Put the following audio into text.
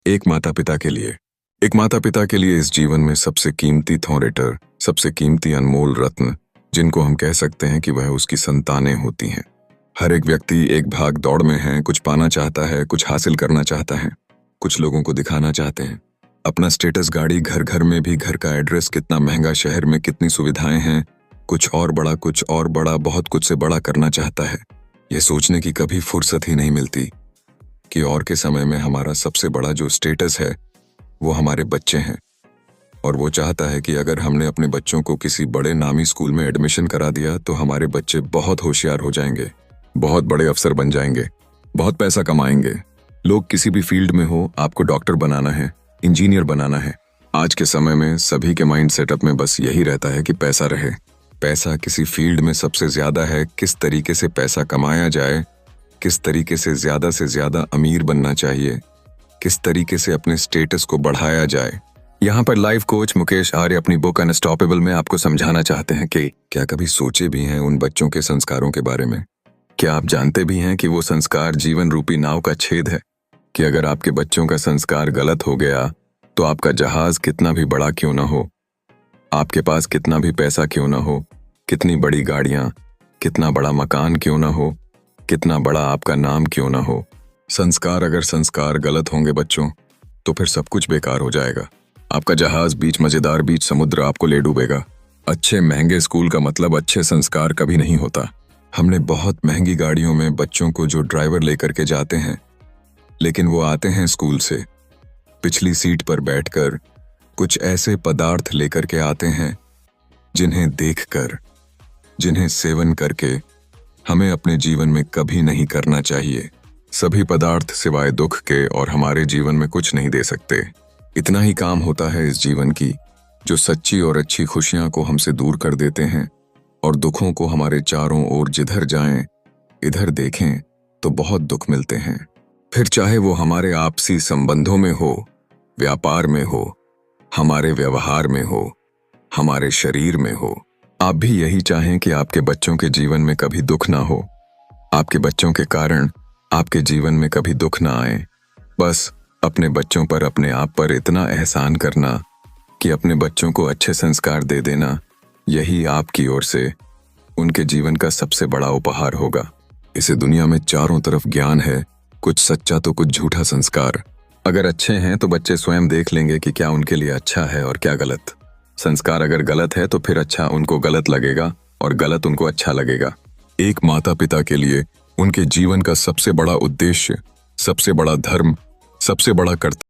एक माता पिता के लिए एक माता पिता के लिए इस जीवन में सबसे कीमती थॉरेटर, सबसे कीमती अनमोल रत्न, जिनको हम कह सकते हैं कि वह उसकी संतानें होती हैं। हर एक व्यक्ति एक भाग दौड़ में है, कुछ पाना चाहता है, कुछ हासिल करना चाहता है, कुछ लोगों को दिखाना चाहते हैं। अपना स्टेटस, गाड़ी, घर घर में भी घर का एड्रेस, कितना महंगा, शहर में कितनी सुविधाएं हैं, कुछ और बड़ा, बहुत कुछ से बड़ा करना चाहता है। यह सोचने की कभी फुर्सत ही नहीं मिलती कि और के समय में हमारा सबसे बड़ा जो स्टेटस है वो हमारे बच्चे हैं। और वो चाहता है कि अगर हमने अपने बच्चों को किसी बड़े नामी स्कूल में एडमिशन करा दिया तो हमारे बच्चे बहुत होशियार हो जाएंगे, बहुत बड़े अफसर बन जाएंगे, बहुत पैसा कमाएंगे। लोग किसी भी फील्ड में हो, आपको डॉक्टर बनाना है, इंजीनियर बनाना है। आज के समय में सभी के माइंड सेटअप में बस यही रहता है कि पैसा रहे। पैसा किसी फील्ड में सबसे ज्यादा है। किस तरीके से पैसा कमाया जाए, किस तरीके से ज्यादा अमीर बनना चाहिए, किस तरीके से अपने स्टेटस को बढ़ाया जाए। यहाँ पर लाइफ कोच मुकेश आर्य अपनी बुक अनस्टॉपेबल में आपको समझाना चाहते हैं कि क्या कभी सोचे भी हैं उन बच्चों के संस्कारों के बारे में? क्या आप जानते भी हैं कि वो संस्कार जीवन रूपी नाव का छेद है, कि अगर आपके बच्चों का संस्कार गलत हो गया तो आपका जहाज कितना भी बड़ा क्यों ना हो, आपके पास कितना भी पैसा क्यों ना हो, कितनी बड़ी गाड़ियां, कितना बड़ा मकान क्यों ना हो, कितना बड़ा आपका नाम क्यों ना हो, अगर संस्कार गलत होंगे बच्चों, तो फिर सब कुछ बेकार हो जाएगा। आपका जहाज बीच मजेदार बीच समुद्र आपको ले डूबेगा। अच्छे महंगे स्कूल का मतलब अच्छे संस्कार कभी नहीं होता। हमने बहुत महंगी गाड़ियों में बच्चों को जो ड्राइवर लेकर के जाते हैं, लेकिन वो आते हैं स्कूल से पिछली सीट पर बैठकर कुछ ऐसे पदार्थ लेकर के आते हैं जिन्हें देखकर, जिन्हें सेवन करके हमें अपने जीवन में कभी नहीं करना चाहिए। सभी पदार्थ सिवाय दुख के और हमारे जीवन में कुछ नहीं दे सकते। इतना ही काम होता है इस जीवन की, जो सच्ची और अच्छी खुशियां को हमसे दूर कर देते हैं और दुखों को हमारे चारों ओर जिधर जाएं, इधर देखें तो बहुत दुख मिलते हैं। फिर चाहे वो हमारे आपसी संबंधों में हो, व्यापार में हो, हमारे व्यवहार में हो, हमारे शरीर में हो। आप भी यही चाहें कि आपके बच्चों के जीवन में कभी दुख ना हो, आपके बच्चों के कारण आपके जीवन में कभी दुख ना आए। बस अपने बच्चों पर, अपने आप पर इतना एहसान करना कि अपने बच्चों को अच्छे संस्कार दे देना, यही आपकी ओर से उनके जीवन का सबसे बड़ा उपहार होगा। इसे दुनिया में चारों तरफ ज्ञान है, कुछ सच्चा तो कुछ झूठा संस्कार। अगर अच्छे हैं तो बच्चे स्वयं देख लेंगे कि क्या उनके लिए अच्छा है और क्या गलत। संस्कार अगर गलत है तो फिर अच्छा उनको गलत लगेगा और गलत उनको अच्छा लगेगा। एक माता पिता के लिए उनके जीवन का सबसे बड़ा उद्देश्य, सबसे बड़ा धर्म, सबसे बड़ा कर्तव्य